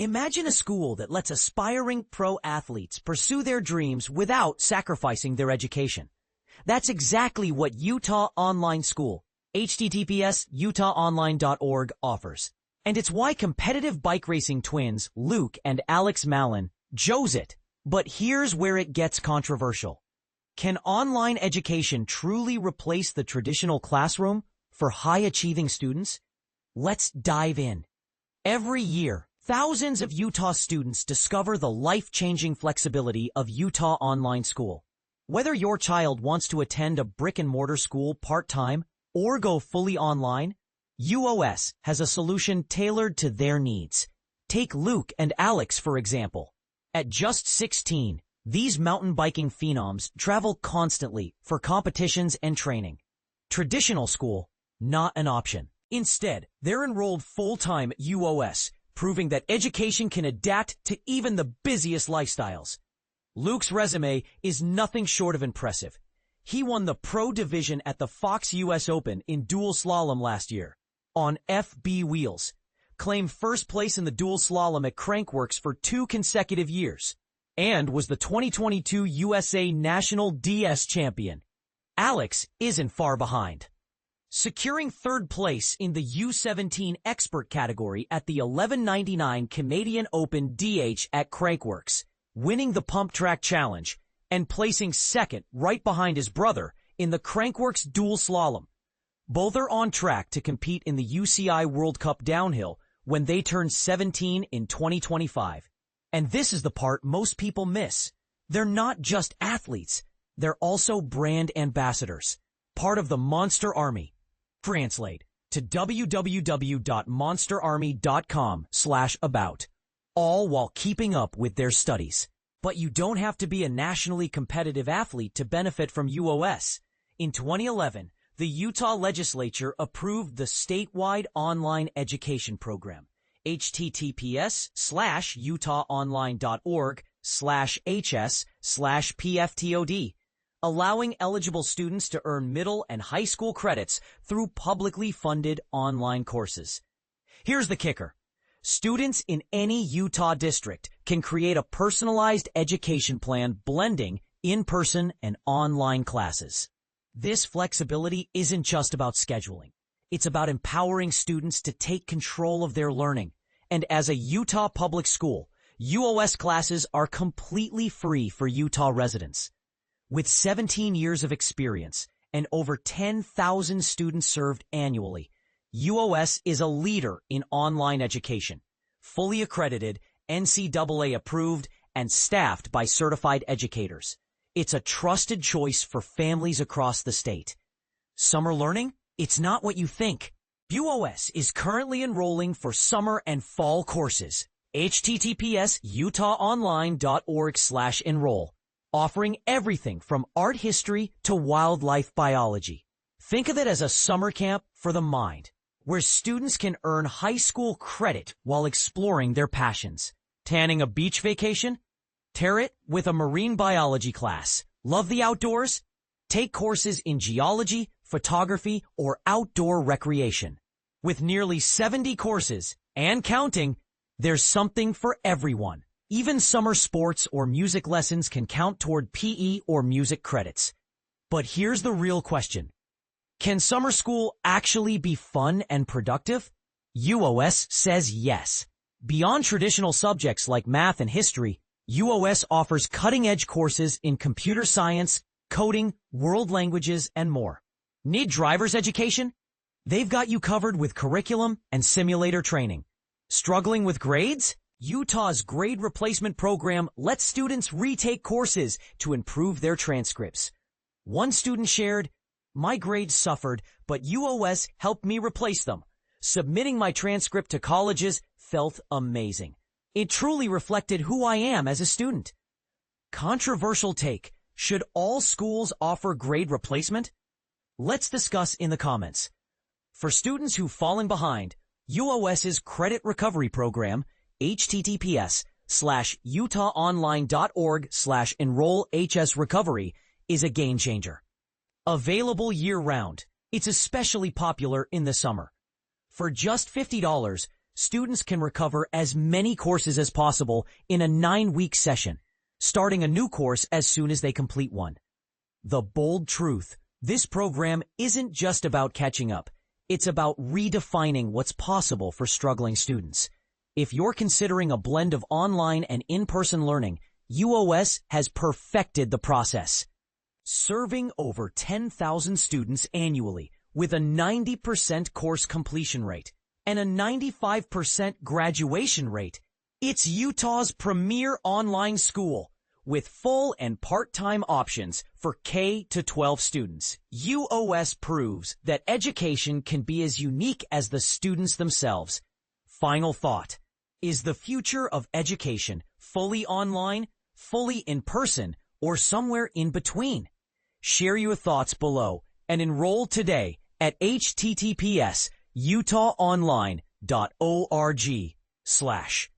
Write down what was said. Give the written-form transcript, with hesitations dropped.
Imagine a school that lets aspiring pro athletes pursue their dreams without sacrificing their education. That's exactly what Utah Online School, https://utahonline.org, offers. And it's why competitive bike racing twins Luke and Alex Mallen chose it. But here's where it gets controversial. Can online education truly replace the traditional classroom for high-achieving students? Let's dive in. Every year, thousands of Utah students discover the life-changing flexibility of Utah Online School. Whether your child wants to attend a brick-and-mortar school part-time or go fully online, UOS has a solution tailored to their needs. Take Luke and Alex, for example. At just 16, these mountain biking phenoms travel constantly for competitions and training. Traditional school, not an option. Instead, they're enrolled full-time at UOS, proving that education can adapt to even the busiest lifestyles. Luke's resume is nothing short of impressive. He won the Pro Division at the Fox US Open in dual slalom last year on FB wheels, claimed first place in the dual slalom at Crankworx for 2 consecutive years, and was the 2022 USA National DS champion. Alex isn't far behind, securing third place in the U17 expert category at the $11.99 Canadian Open DH at Crankworx, winning the Pump Track Challenge and placing second right behind his brother in the Crankworx dual slalom. Both are on track to compete in the UCI World Cup Downhill when they turn 17 in 2025. And this is the part most people miss. They're not just athletes. They're also brand ambassadors, part of the Monster Army. Translate to www.monsterarmy.com/about, all while keeping up with their studies. But you don't have to be a nationally competitive athlete to benefit from UOS. In 2011, the Utah legislature approved the statewide online education program, https://utahonline.org/hs/pftod, allowing eligible students to earn middle and high school credits through publicly funded online courses. Here's the kicker. Students in any Utah district can create a personalized education plan blending in-person and online classes. This flexibility isn't just about scheduling. It's about empowering students to take control of their learning. And as a Utah public school, UOS classes are completely free for Utah residents. With 17 years of experience and over 10,000 students served annually, UOS is a leader in online education, fully accredited, NCAA approved, and staffed by certified educators. It's a trusted choice for families across the state. Summer learning? It's not what you think. UOS is currently enrolling for summer and fall courses. https://utahonline.org/enroll, offering everything from art history to wildlife biology. Think of it as a summer camp for the mind, where students can earn high school credit while exploring their passions. Tanning a beach vacation? Tear it with a marine biology class. Love the outdoors? Take courses in geology, photography, or outdoor recreation. With nearly 70 courses and counting, there's something for everyone. Even summer sports or music lessons can count toward PE or music credits. But here's the real question. Can summer school actually be fun and productive? UOS says yes. Beyond traditional subjects like math and history, UOS offers cutting-edge courses in computer science, coding, world languages, and more. Need driver's education? They've got you covered with curriculum and simulator training. Struggling with grades? Utah's grade replacement program lets students retake courses to improve their transcripts. One student shared, "My grades suffered, but UOS helped me replace them. Submitting my transcript to colleges felt amazing. It truly reflected who I am as a student." Controversial take. Should all schools offer grade replacement? Let's discuss in the comments. For students who've fallen behind, UOS's credit recovery program, https://utahonline.org/enroll/hsrecovery, is a game changer. Available year-round, it's especially popular in the summer. For just $50, students can recover as many courses as possible in a 9-week session, starting a new course as soon as they complete one. The bold truth: this program isn't just about catching up. It's about redefining what's possible for struggling students. If you're considering a blend of online and in-person learning, UOS has perfected the process. Serving over 10,000 students annually with a 90% course completion rate and a 95% graduation rate, it's Utah's premier online school with full and part-time options for K-12 students. UOS proves that education can be as unique as the students themselves. Final thought: is the future of education fully online, fully in person, or somewhere in between? Share your thoughts below and enroll today at https://utahonline.org/